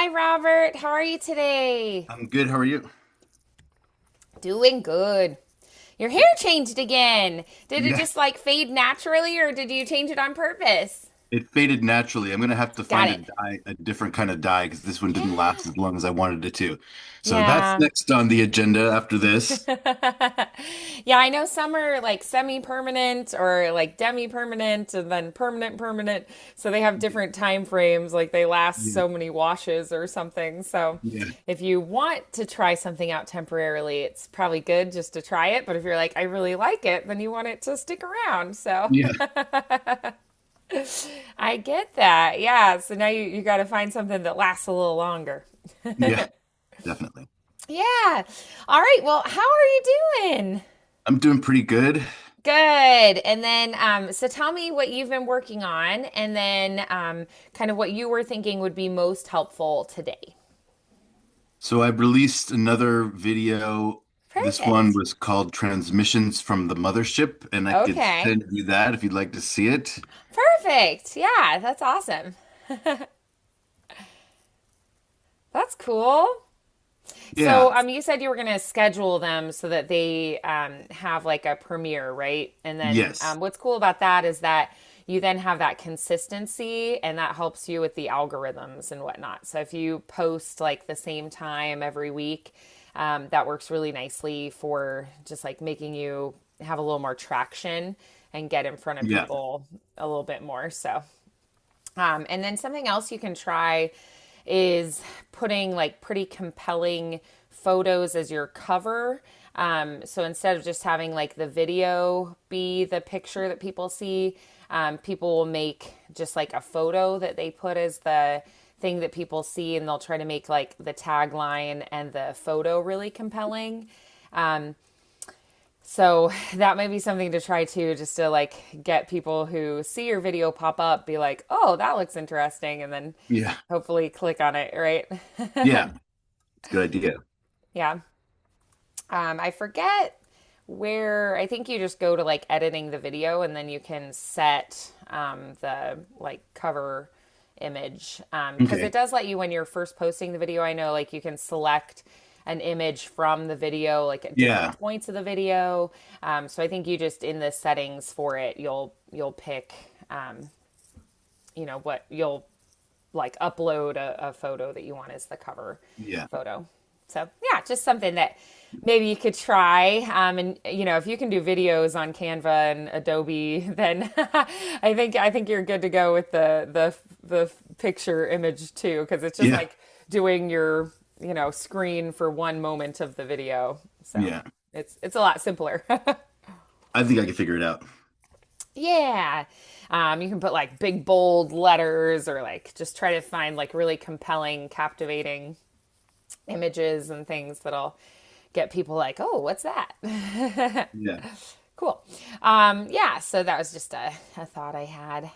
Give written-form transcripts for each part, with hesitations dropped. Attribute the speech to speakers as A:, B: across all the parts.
A: Hi, Robert. How are you today?
B: I'm good. How are you?
A: Doing good. Your hair changed again. Did it
B: Yeah,
A: just like fade naturally or did you change it on purpose?
B: it faded naturally. I'm gonna have to
A: Got
B: find a
A: it.
B: dye, a different kind of dye, because this one didn't last
A: Yeah.
B: as long as I wanted it to. So that's
A: Yeah.
B: next on the agenda after this.
A: Yeah, I know some are like semi-permanent or like demi-permanent and then permanent. So they have different time frames, like they last
B: Yeah,
A: so many washes or something. So
B: yeah,
A: if you want to try something out temporarily, it's probably good just to try it. But if you're like, I really like it, then you want it to stick around. So
B: yeah,
A: I get that. Yeah. So now you got to find something that lasts a little longer.
B: yeah, definitely.
A: Yeah. All right. Well, how are you doing?
B: I'm doing pretty good.
A: Good. And then, so tell me what you've been working on, and then kind of what you were thinking would be most helpful today.
B: So I released another video. This one
A: Perfect.
B: was called Transmissions from the Mothership, and I could
A: Okay.
B: send you that if you'd like to see it.
A: Perfect. Yeah, that's awesome. That's cool.
B: Yeah,
A: So, you said you were going to schedule them so that they have like a premiere, right? And then
B: yes.
A: what's cool about that is that you then have that consistency and that helps you with the algorithms and whatnot. So, if you post like the same time every week, that works really nicely for just like making you have a little more traction and get in front of
B: Yeah,
A: people a little bit more. So, and then something else you can try is putting like pretty compelling photos as your cover. So instead of just having like the video be the picture that people see, people will make just like a photo that they put as the thing that people see, and they'll try to make like the tagline and the photo really compelling. So that might be something to try too, just to like get people who see your video pop up, be like, oh, that looks interesting, and then
B: yeah,
A: hopefully click on it, right?
B: yeah. It's a good idea.
A: Yeah. I forget where, I think you just go to like editing the video and then you can set the like cover image. Because it
B: Okay.
A: does let you, when you're first posting the video, I know like you can select an image from the video, like at different
B: Yeah.
A: points of the video. So I think you just in the settings for it, you'll pick, what you'll like upload a photo that you want as the cover
B: Yeah.
A: photo. So yeah, just something that maybe you could try. And if you can do videos on Canva and Adobe, then I think you're good to go with the picture image too, because it's just
B: Yeah.
A: like doing your screen for one moment of the video. So
B: Yeah.
A: it's a lot simpler.
B: I think I can figure it out.
A: Yeah. You can put like big bold letters or like just try to find like really compelling, captivating images and things that'll get people like, oh, what's that?
B: Yeah.
A: Cool. Yeah, so that was just a thought I had.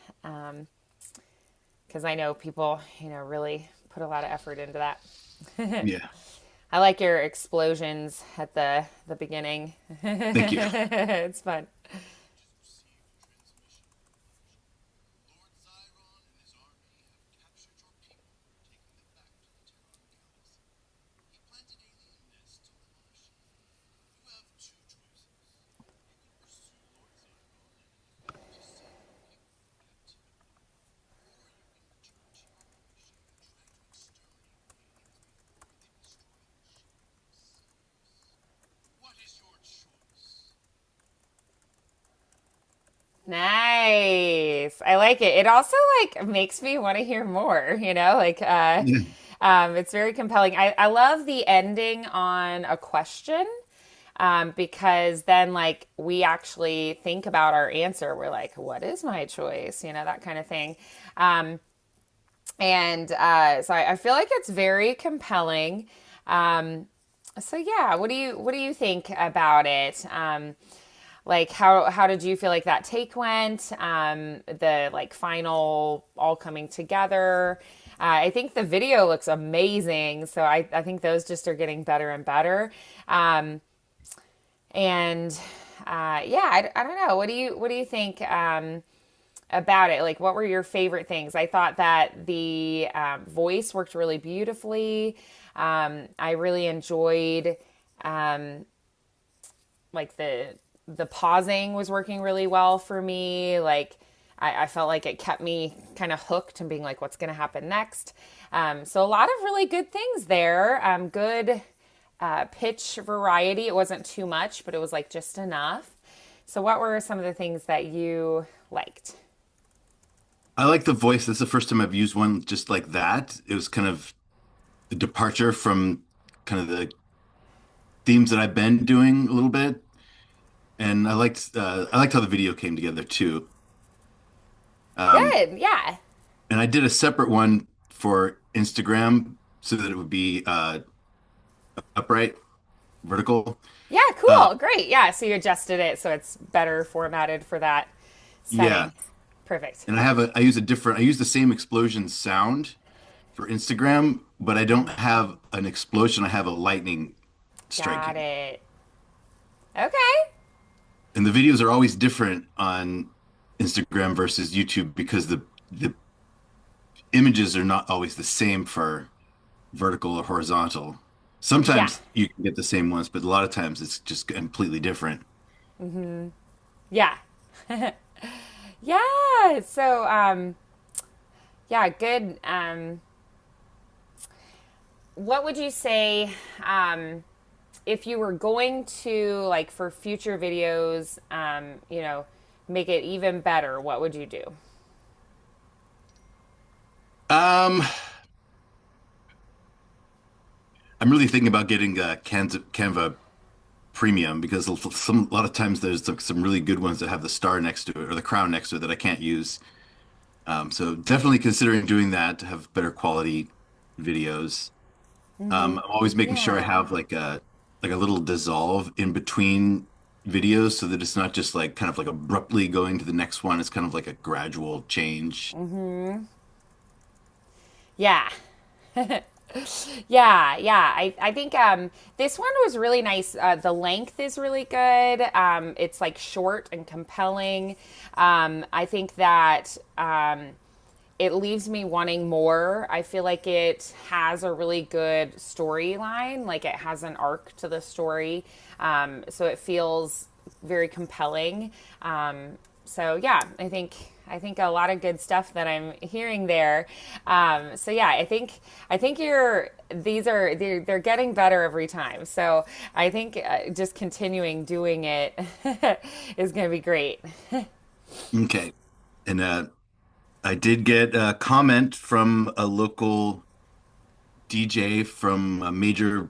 A: Because I know people, really put a lot of effort into that.
B: Yeah.
A: I like your explosions at the beginning.
B: Thank you.
A: It's fun. Nice. I like it. It also like makes me want to hear more, like
B: Yeah.
A: it's very compelling. I love the ending on a question. Because then like we actually think about our answer. We're like, what is my choice? That kind of thing. And so I feel like it's very compelling. So yeah, what do you think about it? Like how did you feel like that take went? The like final all coming together. I think the video looks amazing, so I think those just are getting better and better. And yeah, I don't know. What do you think? about it. Like, what were your favorite things? I thought that the voice worked really beautifully. I really enjoyed um, like the pausing was working really well for me. Like, I felt like it kept me kind of hooked and being like, what's going to happen next? So a lot of really good things there. Good pitch variety. It wasn't too much, but it was like just enough. So, what were some of the things that you liked?
B: I like the voice. That's the first time I've used one just like that. It was kind of a departure from kind of the themes that I've been doing a little bit. And I liked how the video came together too. Um,
A: Good. Yeah.
B: and I did a separate one for Instagram so that it would be upright, vertical.
A: Yeah.
B: Uh,
A: Cool. Great. Yeah. So you adjusted it so it's better formatted for that
B: yeah,
A: setting. Perfect.
B: and I use the same explosion sound for Instagram, but I don't have an explosion. I have a lightning
A: Got
B: striking.
A: it. Okay.
B: And the videos are always different on Instagram versus YouTube because the images are not always the same for vertical or horizontal.
A: Yeah.
B: Sometimes you can get the same ones, but a lot of times it's just completely different.
A: Yeah. Yeah. So, yeah, good. What would you say if you were going to, like, for future videos, make it even better? What would you do?
B: Um, I'm really thinking about getting Canva Premium because a lot of times there's some really good ones that have the star next to it or the crown next to it that I can't use. So definitely considering doing that to have better quality videos. I'm always making sure I
A: Yeah.
B: have like a little dissolve in between videos so that it's not just like kind of like abruptly going to the next one. It's kind of like a gradual change.
A: Yeah. Yeah, yeah. I think this one was really nice. The length is really good. It's like short and compelling. I think that it leaves me wanting more. I feel like it has a really good storyline. Like it has an arc to the story. So it feels very compelling. So yeah, I think a lot of good stuff that I'm hearing there. So yeah, I think they're getting better every time. So I think just continuing doing it is going to be great.
B: Okay. And I did get a comment from a local DJ from a major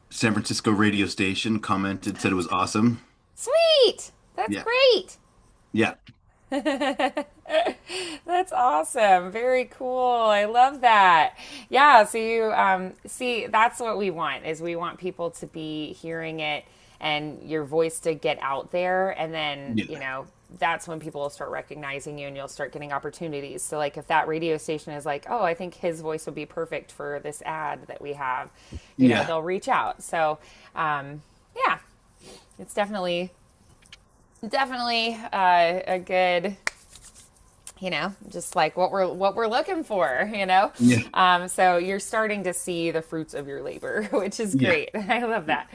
B: San Francisco radio station, commented, said it was awesome.
A: Sweet, that's
B: Yeah.
A: great.
B: Yeah.
A: That's awesome. Very cool. I love that. Yeah. So you see, that's what we want is we want people to be hearing it and your voice to get out there, and then
B: Yeah.
A: that's when people will start recognizing you and you'll start getting opportunities. So like if that radio station is like, oh, I think his voice would be perfect for this ad that we have,
B: Yeah.
A: they'll reach out. So yeah, it's definitely a good, just like what we're looking for.
B: Yeah.
A: So you're starting to see the fruits of your labor, which is
B: Yeah.
A: great. I love that.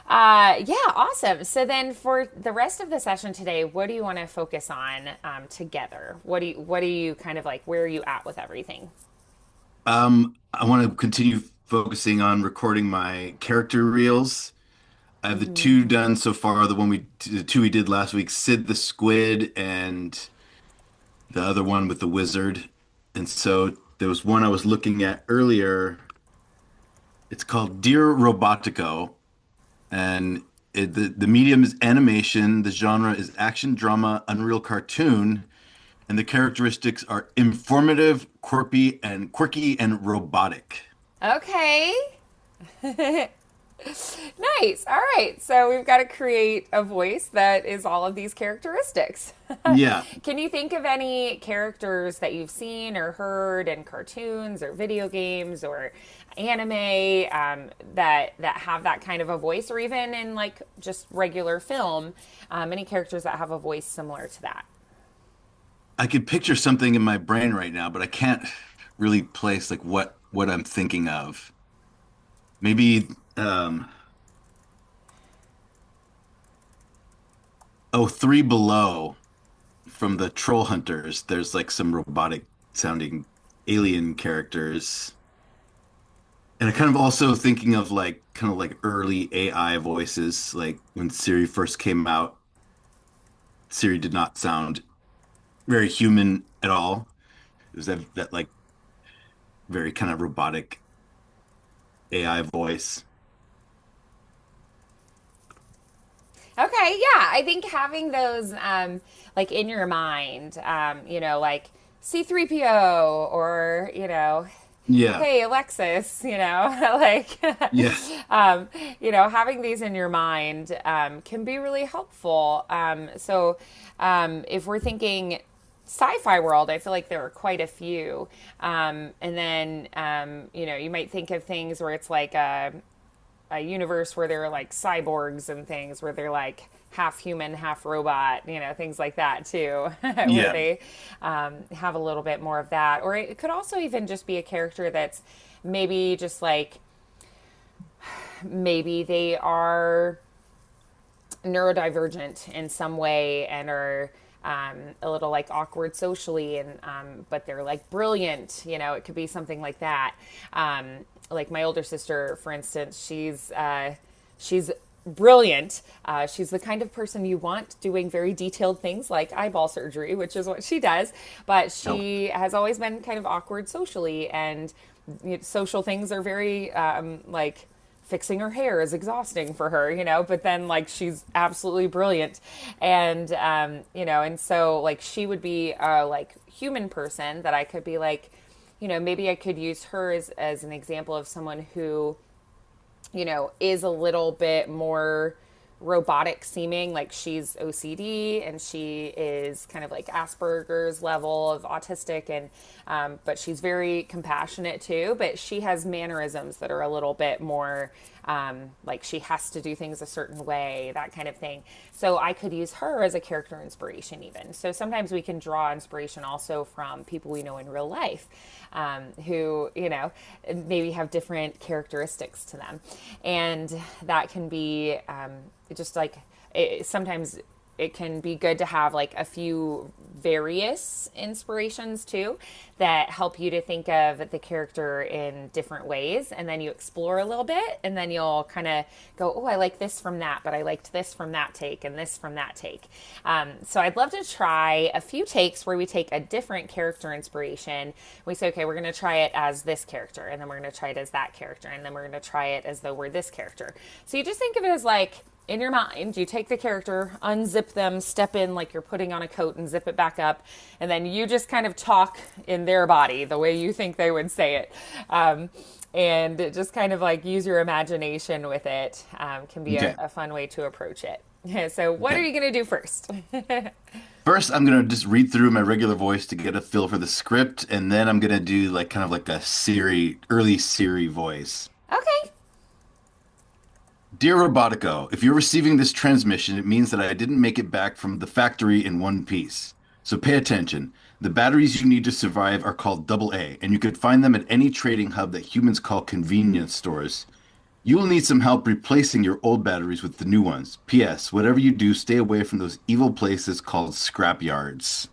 A: Yeah, awesome. So then for the rest of the session today, what do you want to focus on together? What do you kind of like, where are you at with everything?
B: I want to continue focusing on recording my character reels. I have the two done so far. The two we did last week, Sid the Squid and the other one with the wizard. And so there was one I was looking at earlier. It's called Dear Robotico, and the medium is animation. The genre is action drama, Unreal cartoon, and the characteristics are informative, quirky and robotic.
A: Okay. Nice. All right. So we've got to create a voice that is all of these characteristics.
B: Yeah.
A: Can you think of any characters that you've seen or heard in cartoons or video games or anime that have that kind of a voice, or even in like just regular film? Any characters that have a voice similar to that?
B: I could picture something in my brain right now, but I can't really place like what I'm thinking of. Maybe oh, Three Below from the Troll Hunters. There's like some robotic sounding alien characters. And I kind of also thinking of like kind of like early AI voices, like when Siri first came out, Siri did not sound very human at all. It was that like very kind of robotic AI voice.
A: Okay, yeah, I think having those like in your mind, like C3PO or,
B: Yeah.
A: hey Alexis, like
B: Yeah.
A: um, having these in your mind can be really helpful. If we're thinking sci-fi world, I feel like there are quite a few. And then you might think of things where it's like a universe where they're like cyborgs and things where they're like half human, half robot, things like that too, where
B: Yeah.
A: they have a little bit more of that. Or it could also even just be a character that's maybe just like, maybe they are neurodivergent in some way and are a little like awkward socially and but they're like brilliant, it could be something like that. Like my older sister, for instance, she's brilliant. She's the kind of person you want doing very detailed things like eyeball surgery, which is what she does, but
B: Oh,
A: she has always been kind of awkward socially, and social things are very like fixing her hair is exhausting for her, but then like she's absolutely brilliant. And, and so like she would be a like human person that I could be like, maybe I could use her as an example of someone who, is a little bit more robotic seeming, like she's OCD and she is kind of like Asperger's level of autistic, and but she's very compassionate too, but she has mannerisms that are a little bit more like she has to do things a certain way, that kind of thing. So I could use her as a character inspiration even. So sometimes we can draw inspiration also from people we know in real life, who, maybe have different characteristics to them. And that can be just like sometimes it can be good to have like a few various inspirations too that help you to think of the character in different ways, and then you explore a little bit and then you'll kind of go, oh, I like this from that, but I liked this from that take and this from that take. So I'd love to try a few takes where we take a different character inspiration. We say, okay, we're going to try it as this character, and then we're going to try it as that character, and then we're going to try it as though we're this character. So you just think of it as like, in your mind, you take the character, unzip them, step in like you're putting on a coat and zip it back up, and then you just kind of talk in their body the way you think they would say it. And just kind of like use your imagination with it can be
B: okay.
A: a fun way to approach it. So, what are
B: Okay.
A: you going to do first?
B: First, I'm gonna just read through my regular voice to get a feel for the script, and then I'm gonna do like kind of like a Siri, early Siri voice.
A: Okay.
B: Dear Robotico, if you're receiving this transmission, it means that I didn't make it back from the factory in one piece. So pay attention. The batteries you need to survive are called Double A, and you could find them at any trading hub that humans call convenience stores. You will need some help replacing your old batteries with the new ones. P.S. Whatever you do, stay away from those evil places called scrap yards.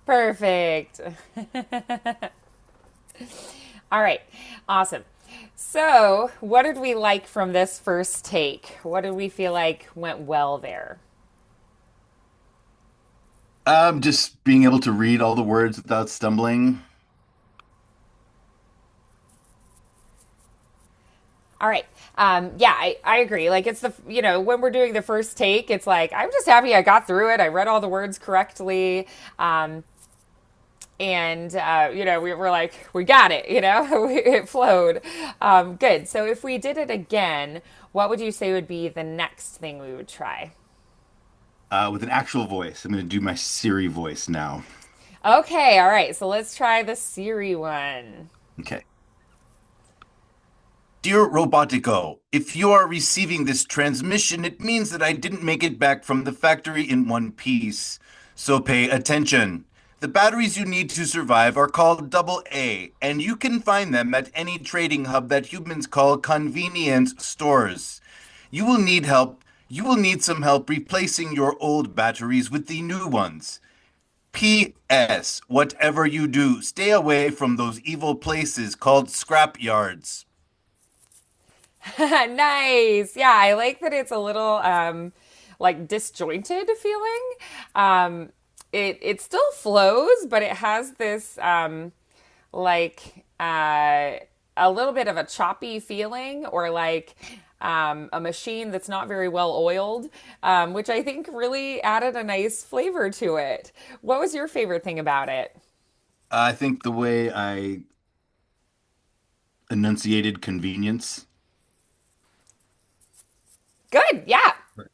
A: Perfect. All right. Awesome. So, what did we like from this first take? What did we feel like went well there?
B: Just being able to read all the words without stumbling.
A: All right. Yeah, I agree. Like, it's when we're doing the first take, it's like, I'm just happy I got through it. I read all the words correctly. And, we were like, we got it, it flowed. Good. So, if we did it again, what would you say would be the next thing we would try?
B: With an actual voice. I'm going to do my Siri voice now.
A: Okay. All right. So, let's try the Siri one.
B: Okay. Dear Robotico, if you are receiving this transmission, it means that I didn't make it back from the factory in one piece. So pay attention. The batteries you need to survive are called Double A, and you can find them at any trading hub that humans call convenience stores. You will need help. You will need some help replacing your old batteries with the new ones. P.S. Whatever you do, stay away from those evil places called scrap yards.
A: Nice. Yeah, I like that it's a little like disjointed feeling. It still flows, but it has this like a little bit of a choppy feeling, or like a machine that's not very well oiled, which I think really added a nice flavor to it. What was your favorite thing about it?
B: I think the way I enunciated convenience,
A: Good. Yeah.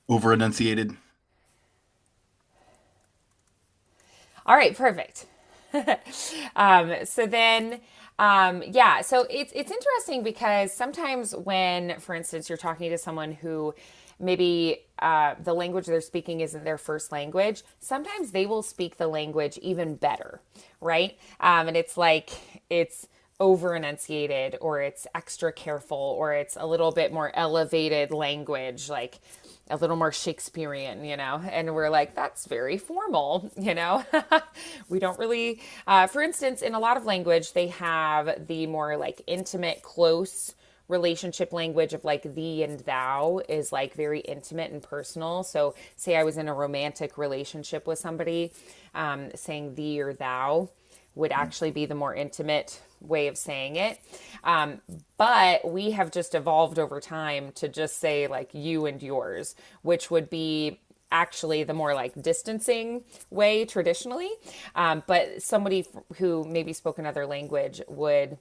B: over enunciated.
A: All right, perfect. So then, yeah, so it's interesting because sometimes when, for instance, you're talking to someone who maybe the language they're speaking isn't their first language, sometimes they will speak the language even better, right? And it's like it's over enunciated, or it's extra careful, or it's a little bit more elevated language, like a little more Shakespearean, and we're like, that's very formal. We don't really, for instance, in a lot of language, they have the more like intimate, close relationship language of like thee and thou is like very intimate and personal. So, say I was in a romantic relationship with somebody, saying thee or thou would actually be the more intimate way of saying it. But we have just evolved over time to just say like you and yours, which would be actually the more like distancing way traditionally. But somebody who maybe spoke another language would,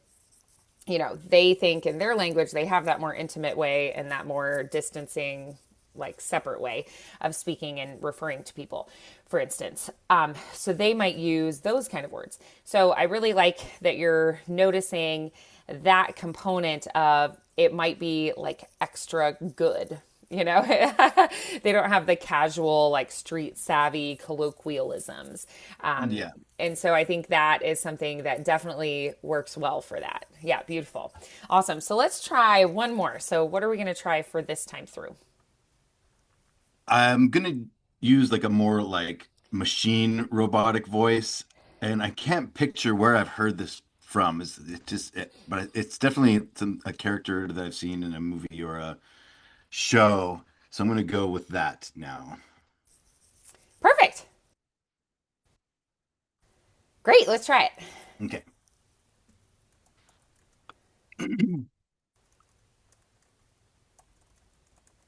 A: they think in their language they have that more intimate way and that more distancing, like separate way of speaking and referring to people, for instance. So they might use those kind of words. So I really like that you're noticing that component of it might be like extra good. They don't have the casual, like street savvy colloquialisms.
B: Yeah.
A: And so I think that is something that definitely works well for that. Yeah, beautiful. Awesome. So let's try one more. So, what are we going to try for this time through?
B: I'm gonna use like a more like machine robotic voice, and I can't picture where I've heard this from. Is it just but it's definitely a character that I've seen in a movie or a show. So I'm gonna go with that now.
A: Perfect. Great. Let's try it.
B: Okay.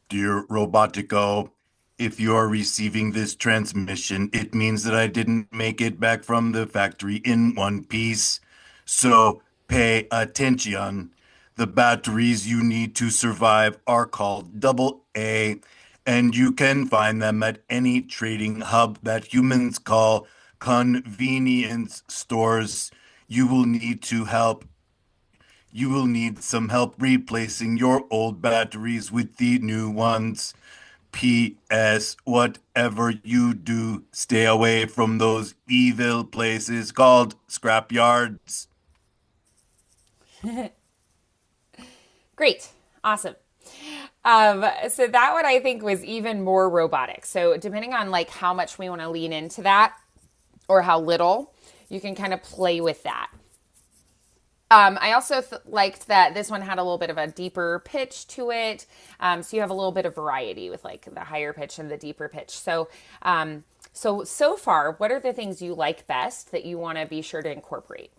B: Dear Robotico, if you are receiving this transmission, it means that I didn't make it back from the factory in one piece. So pay attention. The batteries you need to survive are called Double A, and you can find them at any trading hub that humans call convenience stores. You will need to help You will need some help replacing your old batteries with the new ones. P.S. Whatever you do, stay away from those evil places called scrap yards.
A: Great. Awesome. So that one I think was even more robotic. So depending on like how much we want to lean into that or how little, you can kind of play with that. I also liked that this one had a little bit of a deeper pitch to it. So you have a little bit of variety with like the higher pitch and the deeper pitch. So far, what are the things you like best that you want to be sure to incorporate?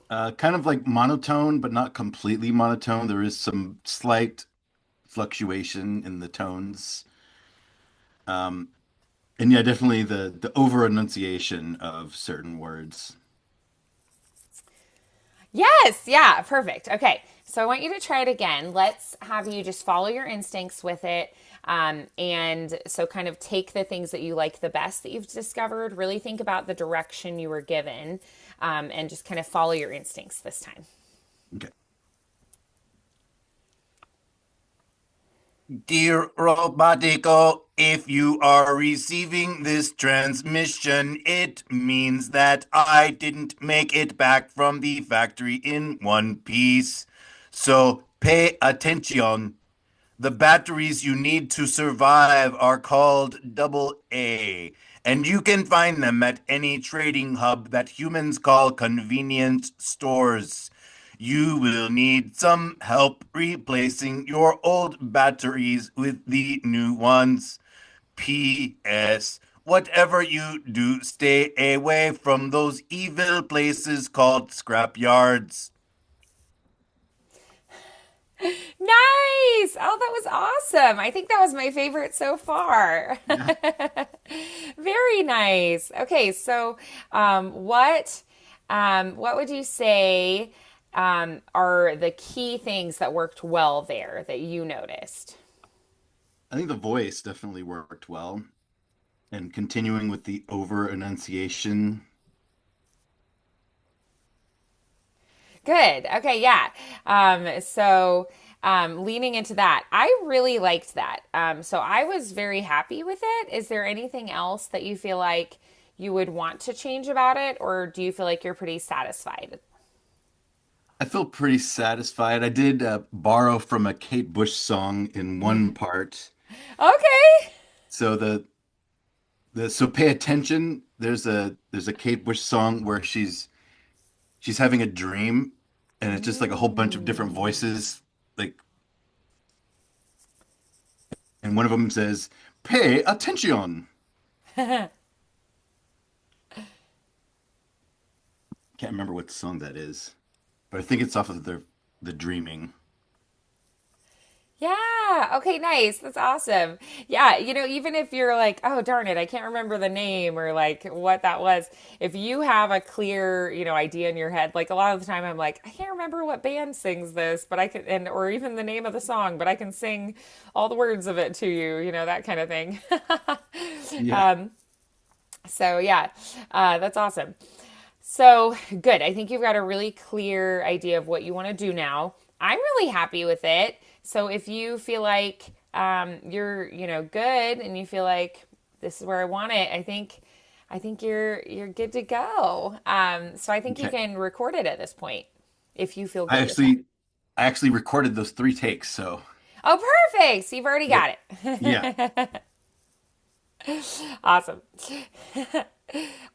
B: Kind of like monotone, but not completely monotone. There is some slight fluctuation in the tones. And yeah, definitely the over enunciation of certain words.
A: Yes, yeah, perfect. Okay, so I want you to try it again. Let's have you just follow your instincts with it. And so, kind of take the things that you like the best that you've discovered, really think about the direction you were given, and just kind of follow your instincts this time.
B: Okay. Dear Robotico, if you are receiving this transmission, it means that I didn't make it back from the factory in one piece. So pay attention. The batteries you need to survive are called double A, and you can find them at any trading hub that humans call convenience stores. You will need some help replacing your old batteries with the new ones. P.S. Whatever you do, stay away from those evil places called scrap yards.
A: Nice. Oh, that was awesome. I think that was my favorite so far.
B: Yeah.
A: Very nice. Okay, so what would you say are the key things that worked well there that you noticed?
B: I think the voice definitely worked well, and continuing with the over enunciation.
A: Good. Okay, yeah. Leaning into that, I really liked that. So I was very happy with it. Is there anything else that you feel like you would want to change about it, or do you feel like you're pretty satisfied?
B: I feel pretty satisfied. I did borrow from a Kate Bush song in one part.
A: Okay.
B: So so pay attention. There's a Kate Bush song where she's having a dream, and it's just like a whole bunch of different
A: Mm.
B: voices, like, and one of them says, "Pay attention." Can't remember what song that is, but I think it's off of the Dreaming.
A: Yeah. Okay, nice. That's awesome. Yeah, even if you're like, oh, darn it, I can't remember the name or like what that was, if you have a clear, idea in your head, like a lot of the time I'm like, I can't remember what band sings this, but I can, or even the name of the song, but I can sing all the words of it to you, that kind of thing.
B: Yeah.
A: um, so yeah, that's awesome. So good. I think you've got a really clear idea of what you want to do now. I'm really happy with it. So if you feel like you're, good and you feel like this is where I want it, I think you're good to go. So I think you
B: Okay.
A: can record it at this point if you feel
B: I
A: good with that.
B: actually I actually recorded those three takes, so
A: Oh, perfect. So you've already
B: yep.
A: got
B: Yeah.
A: it. Awesome.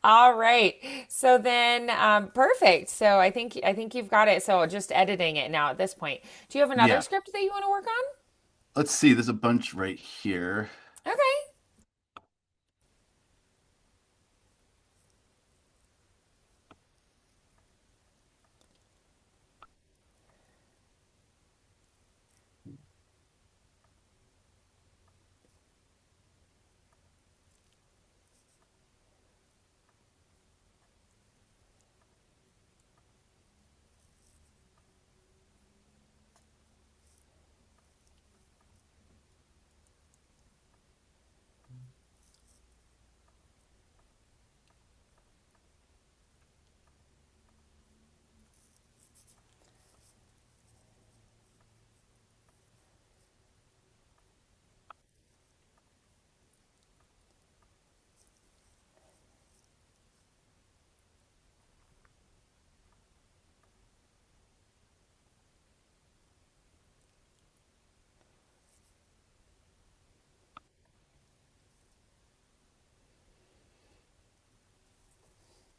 A: All right. So then, perfect. So I think you've got it. So just editing it now at this point. Do you have another
B: Yeah.
A: script that you want to work
B: Let's see, there's a bunch right here.
A: on? Okay.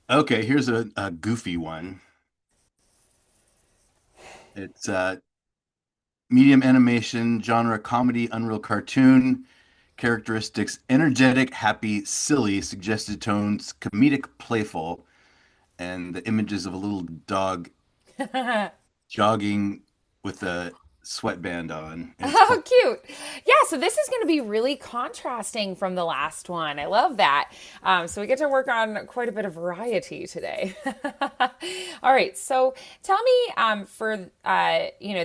B: Okay, here's a goofy one. It's medium animation, genre comedy, Unreal cartoon, characteristics energetic, happy, silly, suggested tones, comedic, playful, and the images of a little dog jogging with a sweatband on. And it's
A: Oh,
B: called,
A: cute. Yeah, so this is going to be really contrasting from the last one. I love that. So we get to work on quite a bit of variety today. All right, so tell me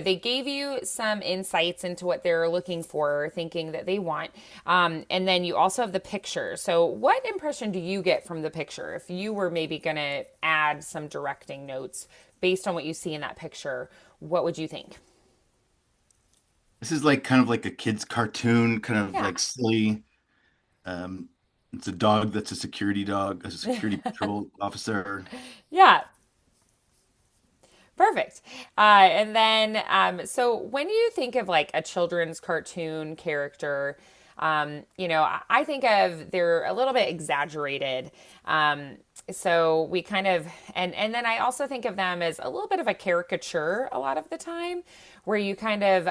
A: they gave you some insights into what they're looking for, or thinking that they want. And then you also have the picture. So what impression do you get from the picture? If you were maybe going to add some directing notes based on what you see in that picture, what would you think?
B: This is like kind of like a kid's cartoon, kind of
A: Yeah.
B: like silly. Um, it's a dog that's a security dog, a security patrol officer.
A: Yeah. Perfect. And then, so when you think of like a children's cartoon character, I think of they're a little bit exaggerated. So we kind of, and then I also think of them as a little bit of a caricature a lot of the time, where you kind of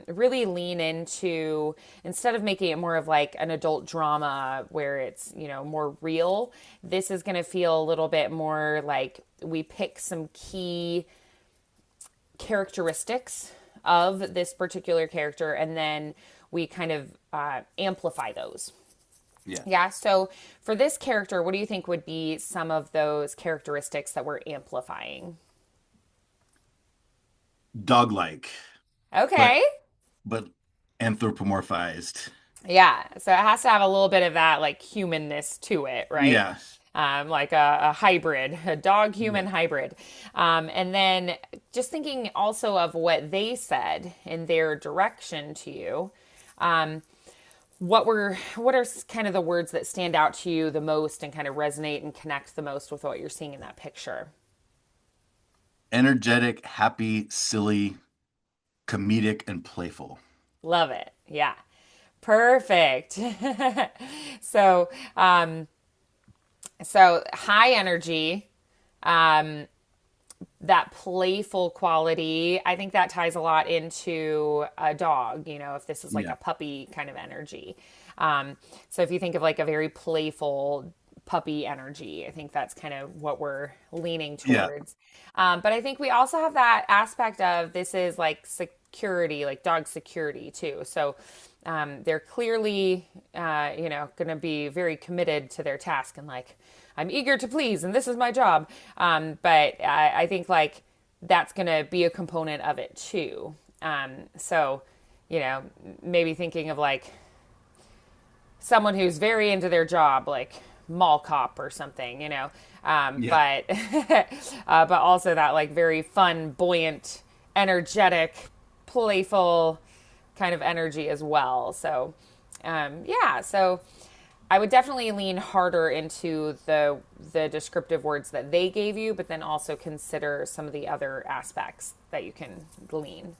A: really lean into, instead of making it more of like an adult drama where it's, more real, this is going to feel a little bit more like we pick some key characteristics of this particular character and then we kind of amplify those.
B: Yeah.
A: Yeah. So for this character, what do you think would be some of those characteristics that we're amplifying?
B: Dog-like, but
A: Okay.
B: but anthropomorphized.
A: Yeah. So it has to have a little bit of that like humanness to it, right?
B: Yeah.
A: Like a hybrid, a dog human
B: Yeah.
A: hybrid. And then just thinking also of what they said in their direction to you. What are kind of the words that stand out to you the most and kind of resonate and connect the most with what you're seeing in that picture?
B: Energetic, happy, silly, comedic, and playful.
A: Love it. Yeah. Perfect. so, so high energy, um, that playful quality, I think that ties a lot into a dog, if this is like
B: Yeah.
A: a puppy kind of energy. So if you think of like a very playful puppy energy, I think that's kind of what we're leaning
B: Yeah.
A: towards. But I think we also have that aspect of this is like security, like dog security too. So they're clearly, going to be very committed to their task and like, I'm eager to please, and this is my job. But I think like that's going to be a component of it too. So, maybe thinking of like someone who's very into their job, like mall cop or something,
B: Yeah.
A: but but also that like very fun, buoyant, energetic, playful kind of energy as well. So, yeah, so I would definitely lean harder into the descriptive words that they gave you, but then also consider some of the other aspects that you can glean.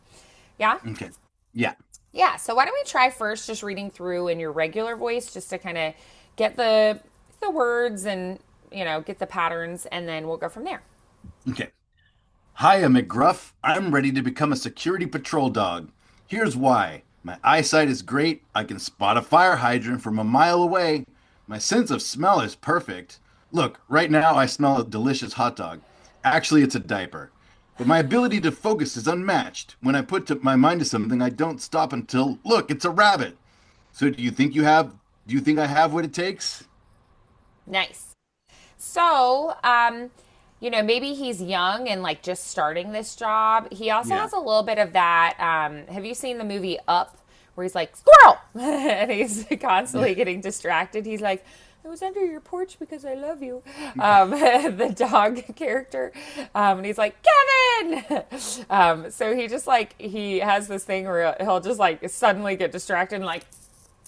A: Yeah?
B: Okay. Yeah.
A: Yeah. So why don't we try first just reading through in your regular voice just to kind of get the words and get the patterns and then we'll go from there.
B: Okay. Hiya, McGruff. I'm ready to become a security patrol dog. Here's why. My eyesight is great. I can spot a fire hydrant from a mile away. My sense of smell is perfect. Look, right now I smell a delicious hot dog. Actually, it's a diaper. But my ability to focus is unmatched. When I my mind to something, I don't stop until, look, it's a rabbit. So do you think I have what it takes?
A: Nice. So, maybe he's young and like just starting this job. He also
B: Yeah.
A: has a little bit of that. Have you seen the movie Up, where he's like squirrel, and he's
B: Yeah.
A: constantly getting distracted? He's like, "I was under your porch because I love you." The dog character, and he's like Kevin. So he just like he has this thing where he'll just like suddenly get distracted and like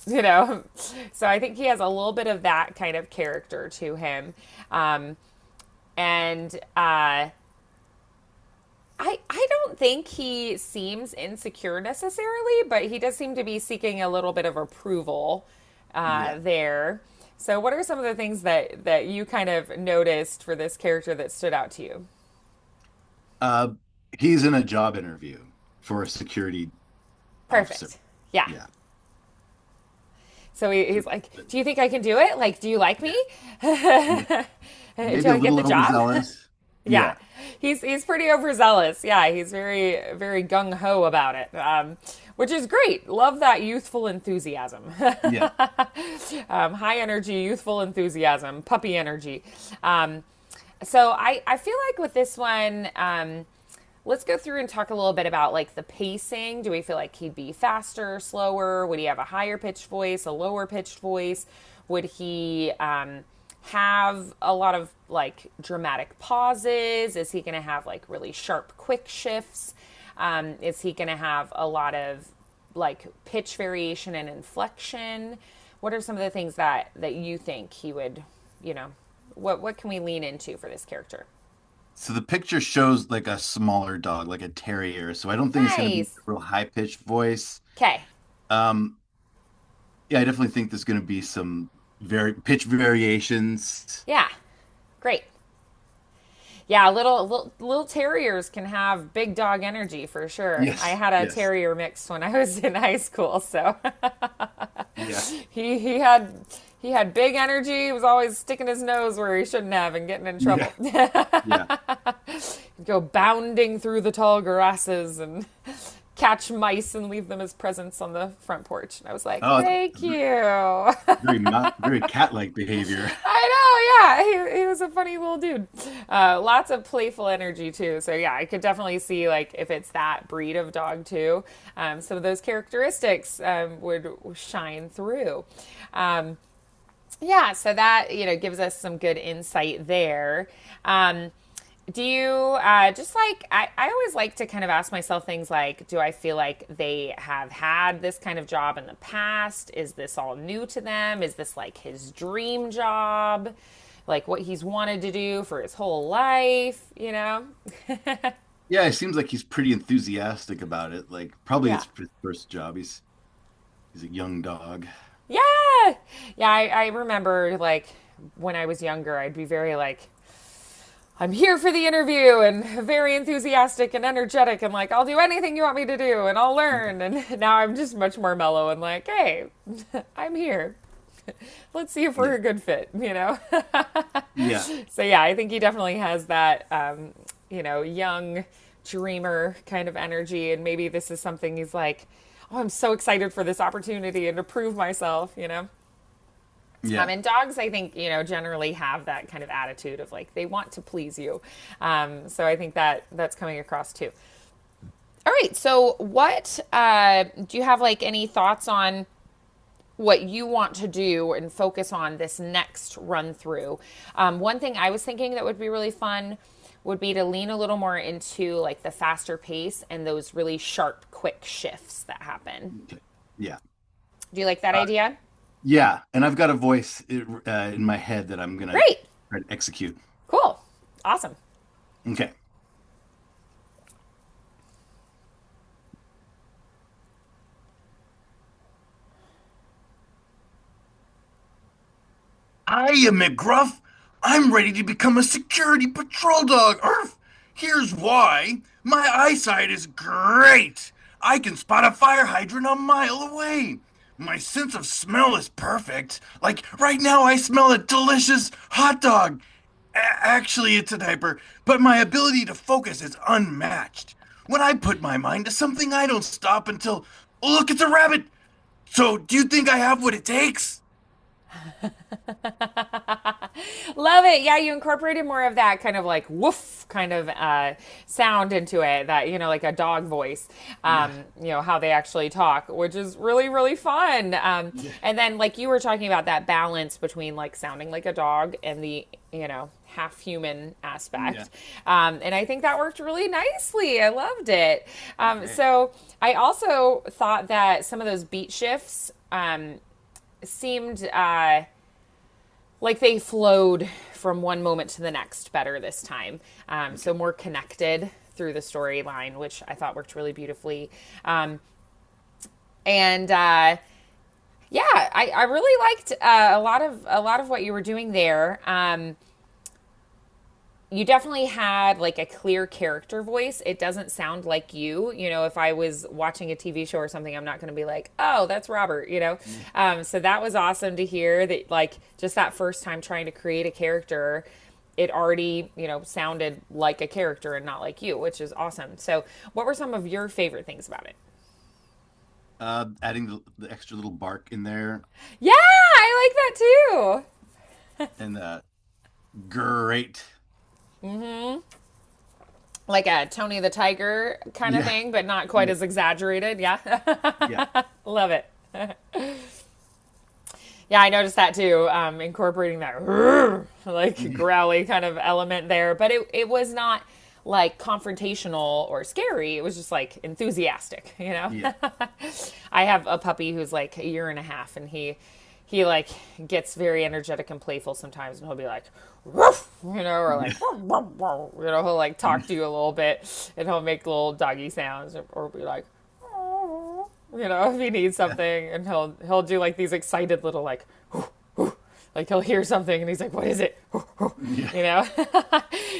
A: you know so I think he has a little bit of that kind of character to him. And I don't think he seems insecure necessarily, but he does seem to be seeking a little bit of approval
B: Yeah.
A: there. So what are some of the things that you kind of noticed for this character that stood out to you?
B: Uh, he's in a job interview for a security officer.
A: Perfect. Yeah.
B: Yeah.
A: So
B: So
A: he's like, "Do you think I can do it? Like, do you like me? Do
B: maybe a
A: I get
B: little
A: the job?"
B: overzealous.
A: Yeah,
B: Yeah.
A: he's pretty overzealous. Yeah, he's very very gung ho about it, which is great. Love that youthful enthusiasm,
B: Yeah.
A: high energy, youthful enthusiasm, puppy energy. So I feel like with this one, let's go through and talk a little bit about like the pacing. Do we feel like he'd be faster, slower? Would he have a higher pitched voice, a lower pitched voice? Would he have a lot of like dramatic pauses? Is he going to have like really sharp, quick shifts? Is he going to have a lot of like pitch variation and inflection? What are some of the things that you think he would, you know, what can we lean into for this character?
B: So the picture shows like a smaller dog, like a terrier. So I don't think it's going to be a
A: Nice.
B: real high-pitched voice.
A: Okay.
B: Um, yeah, I definitely think there's going to be some very pitch variations.
A: Yeah. Great. Yeah, little terriers can have big dog energy for sure. I
B: Yes,
A: had a
B: yes,
A: terrier mix when I was in high school, so
B: yeah,
A: he had big energy. He was always sticking his nose where he shouldn't have and getting in trouble.
B: yeah, yeah.
A: He'd go bounding through the tall grasses and catch mice and leave them as presents on the front porch. And I was like,
B: Oh,
A: thank you.
B: very cat-like behavior.
A: I know, yeah. He was a funny little dude. Lots of playful energy too. So yeah, I could definitely see like if it's that breed of dog too, some of those characteristics would shine through. Yeah, so that gives us some good insight there. Do you just like I always like to kind of ask myself things like, do I feel like they have had this kind of job in the past? Is this all new to them? Is this like his dream job? Like what he's wanted to do for his whole life, you know?
B: Yeah, it seems like he's pretty enthusiastic about it. Like probably
A: Yeah.
B: it's his first job. He's a young dog.
A: Yeah. Yeah, I remember like when I was younger, I'd be very like, I'm here for the interview and very enthusiastic and energetic and like, I'll do anything you want me to do and I'll learn. And now I'm just much more mellow and like, hey, I'm here. Let's see if we're
B: Yeah,
A: a good fit, you know?
B: yeah,
A: So yeah, I think he definitely has that, young dreamer kind of energy. And maybe this is something he's like, oh, I'm so excited for this opportunity and to prove myself, you know?
B: yeah.
A: And dogs, I think, generally have that kind of attitude of like they want to please you. So I think that's coming across too. All right. So what do you have like any thoughts on what you want to do and focus on this next run through? One thing I was thinking that would be really fun would be to lean a little more into like the faster pace and those really sharp, quick shifts that happen.
B: Okay. Yeah.
A: Do you like that
B: Uh,
A: idea?
B: yeah, and I've got a voice in my head that I'm gonna
A: Great.
B: try to execute.
A: Cool. Awesome.
B: Okay. Hiya, McGruff. I'm ready to become a security patrol dog. Arf! Here's why. My eyesight is great. I can spot a fire hydrant a mile away. My sense of smell is perfect. Like right now, I smell a delicious hot dog. Actually, it's a diaper, but my ability to focus is unmatched. When I put my mind to something, I don't stop until, look, it's a rabbit. So, do you think I have what it takes?
A: Love it. Yeah, you incorporated more of that kind of like woof kind of sound into it, that, like a dog voice,
B: Yeah.
A: how they actually talk, which is really, really fun.
B: Yeah.
A: And then, like, you were talking about that balance between like sounding like a dog and the, half human
B: Yeah.
A: aspect. And I think that worked really nicely. I loved it.
B: Okay.
A: So I also thought that some of those beat shifts seemed like they flowed from one moment to the next better this time. So more connected through the storyline, which I thought worked really beautifully. And yeah, I really liked a lot of what you were doing there. You definitely had like a clear character voice. It doesn't sound like you. If I was watching a TV show or something, I'm not going to be like, oh, that's Robert. So that was awesome to hear that, like, just that first time trying to create a character, it already, sounded like a character and not like you, which is awesome. So what were some of your favorite things about it?
B: Adding the extra little bark in there,
A: Yeah, I like that too.
B: and great.
A: Like a Tony the Tiger kind of
B: Yeah.
A: thing, but not quite
B: Yeah.
A: as exaggerated. Yeah.
B: Yeah.
A: Love it. Yeah, I noticed that too. Incorporating that like growly kind of element there, but it was not like confrontational or scary. It was just like enthusiastic, you know?
B: Yeah.
A: I have a puppy who's like a year and a half, and he like gets very energetic and playful sometimes, and he'll be like, "Woof," you know, or like, "Woof, woof, woof," you know, he'll like talk to you a little bit, and he'll make little doggy sounds, or be like, "Oh," you know, if he needs something, and he'll do like these excited little like, like he'll hear something, and he's like, "What is it?"
B: Yeah.
A: You know.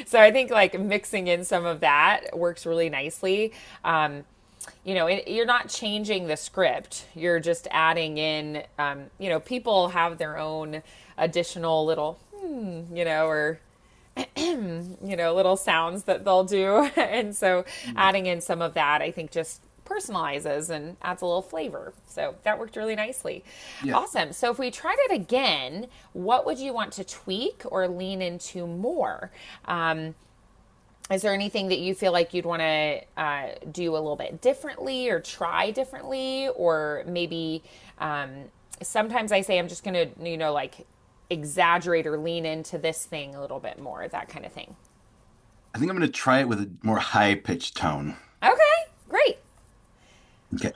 A: So I think like mixing in some of that works really nicely. You know, you're not changing the script. You're just adding in, you know, people have their own additional little, you know, or, you know, little sounds that they'll do. And so adding in some of that, I think just personalizes and adds a little flavor. So that worked really nicely.
B: Yeah.
A: Awesome. So if we tried it again, what would you want to tweak or lean into more? Is there anything that you feel like you'd want to do a little bit differently or try differently? Or maybe sometimes I say I'm just going to, you know, like exaggerate or lean into this thing a little bit more, that kind of thing.
B: I think I'm going to try it with a more high pitched tone.
A: Okay, great.
B: Okay.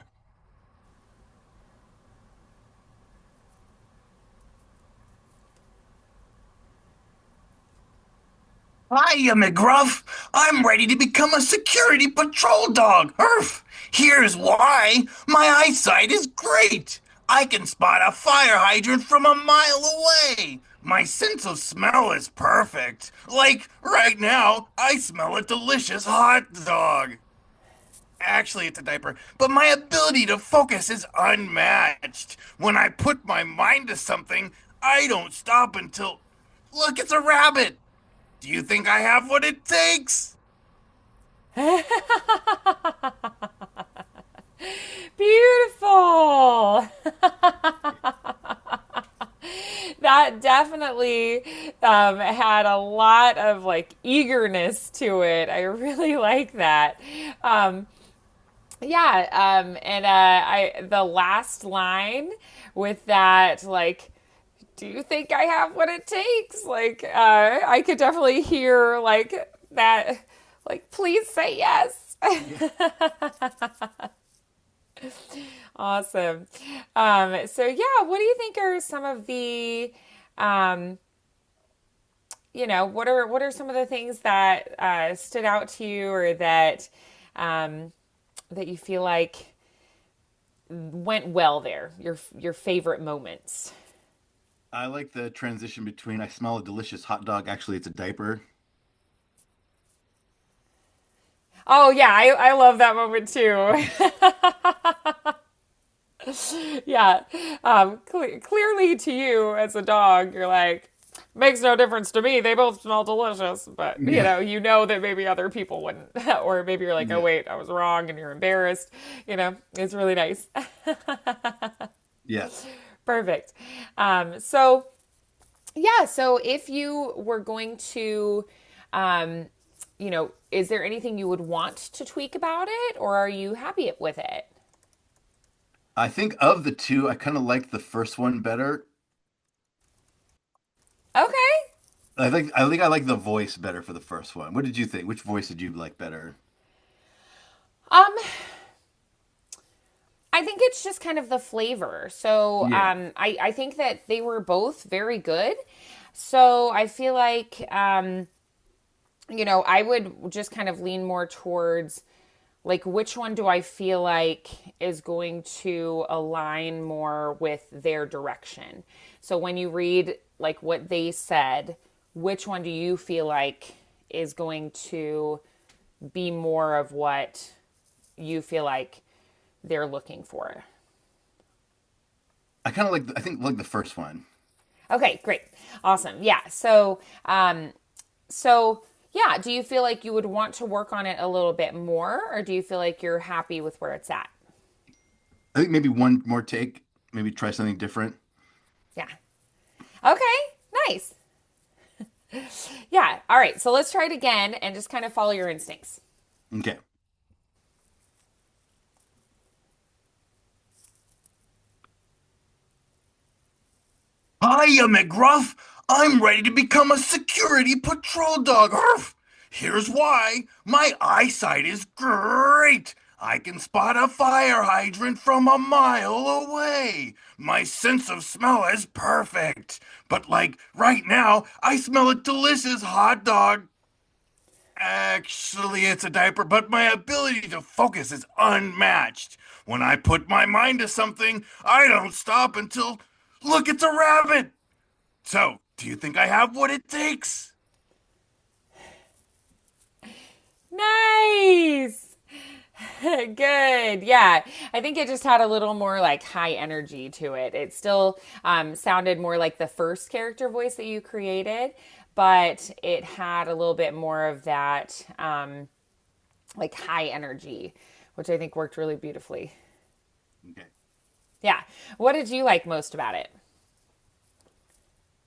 C: Hiya, McGruff. I'm ready to become a security patrol dog. Herf! Here's why. My eyesight is great. I can spot a fire hydrant from a mile away. My sense of smell is perfect. Like, right now, I smell a delicious hot dog. Actually, it's a diaper, but my ability to focus is unmatched. When I put my mind to something, I don't stop until. Look, it's a rabbit! Do you think I have what it takes?
A: Beautiful. That definitely had a lot of like eagerness to it. I really like that. Um, yeah, and I the last line with that like, do you think I have what it takes? Like, I could definitely hear like that, like, please say yes.
B: Yeah.
A: Awesome. So yeah, what do you think are some of the, um, you know, what are some of the things that stood out to you, or that that you feel like went well there? Your favorite moments.
B: I like the transition between I smell a delicious hot dog. Actually, it's a diaper.
A: Oh yeah, I love that moment too. Yeah, clearly to you as a dog, you're like, makes no difference to me. They both smell delicious, but
B: Yeah.
A: you know that maybe other people wouldn't, or maybe you're like, oh
B: Yeah.
A: wait, I was wrong, and you're embarrassed. You know, it's really nice.
B: Yeah.
A: Perfect. So yeah, so if you were going to, um, you know, is there anything you would want to tweak about it, or are you happy with it?
B: I think of the two, I kind of like the first one better.
A: Okay.
B: I think I like the voice better for the first one. What did you think? Which voice did you like better?
A: Um, I think it's just kind of the flavor. So
B: Yeah.
A: I think that they were both very good. So I feel like, you know, I would just kind of lean more towards like which one do I feel like is going to align more with their direction. So when you read like what they said, which one do you feel like is going to be more of what you feel like they're looking for?
B: I kind of like, I think like the first one.
A: Okay, great. Awesome. Yeah. So yeah, do you feel like you would want to work on it a little bit more, or do you feel like you're happy with where it's at?
B: I think maybe one more take, maybe try something different.
A: Yeah. Okay, nice. Yeah. All right. So let's try it again and just kind of follow your instincts.
B: Okay.
C: Hiya, McGruff. I'm ready to become a security patrol dog. Herf! Here's why. My eyesight is great. I can spot a fire hydrant from a mile away. My sense of smell is perfect. But like right now, I smell a delicious hot dog. Actually, it's a diaper, but my ability to focus is unmatched. When I put my mind to something, I don't stop until, look, it's a rabbit. So, do you think I have what it takes?
A: Nice. Good. Yeah. I think it just had a little more like high energy to it. It still sounded more like the first character voice that you created, but it had a little bit more of that like high energy, which I think worked really beautifully.
B: Okay.
A: Yeah. What did you like most about it?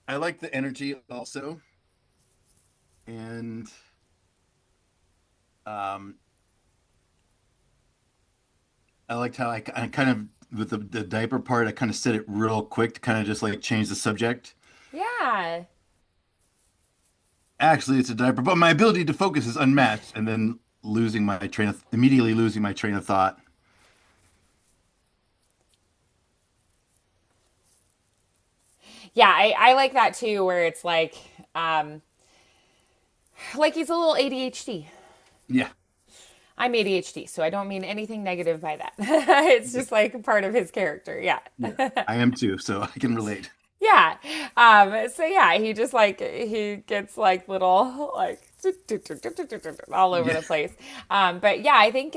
B: I like the energy also, and um, I liked how I kind of with the diaper part, I kind of said it real quick to kind of just like change the subject.
A: Yeah.
B: Actually, it's a diaper, but my ability to focus is unmatched, and then immediately losing my train of thought.
A: Yeah, I like that too, where it's like he's a little ADHD.
B: Yeah,
A: I'm ADHD, so I don't mean anything negative by that. It's
B: yeah,
A: just like part of his character. Yeah.
B: yeah. I am too, so I can relate.
A: Yeah. So yeah, he just like he gets like little like all over
B: Yeah,
A: the place. But yeah, I think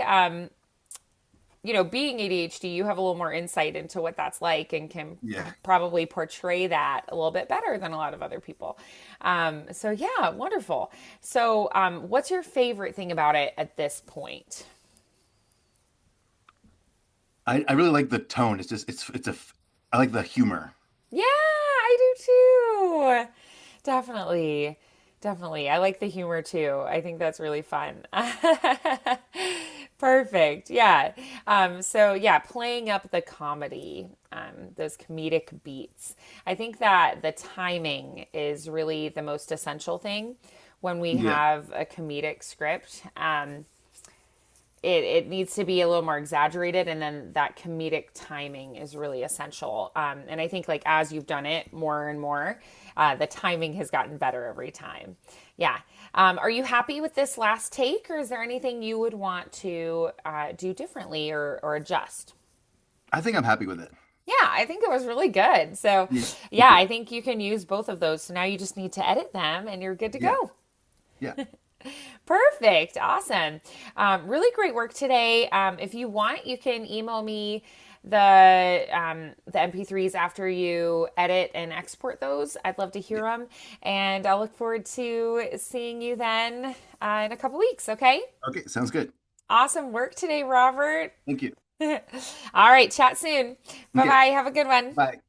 A: being ADHD, you have a little more insight into what that's like and can
B: yeah.
A: probably portray that a little bit better than a lot of other people. So yeah, wonderful. So what's your favorite thing about it at this point?
B: I really like the tone. I like the humor.
A: Yeah, I do too. Definitely. Definitely. I like the humor too. I think that's really fun. Perfect. Yeah. So yeah, playing up the comedy, those comedic beats. I think that the timing is really the most essential thing when we
B: Yeah,
A: have a comedic script. It needs to be a little more exaggerated, and then that comedic timing is really essential. And I think like as you've done it more and more, the timing has gotten better every time. Yeah. Are you happy with this last take, or is there anything you would want to do differently or adjust?
B: I think I'm happy with it.
A: Yeah, I think it was really good. So,
B: Yeah,
A: yeah, I think you can use both of those. So now you just need to edit them and you're good to
B: yeah,
A: go.
B: yeah.
A: Perfect. Awesome. Really great work today. If you want, you can email me the MP3s after you edit and export those. I'd love to hear
B: Yeah.
A: them, and I'll look forward to seeing you then in a couple weeks. Okay.
B: Okay, sounds good.
A: Awesome work today, Robert.
B: Thank you.
A: All right. Chat soon. Bye
B: Okay,
A: bye. Have a good one.
B: bye.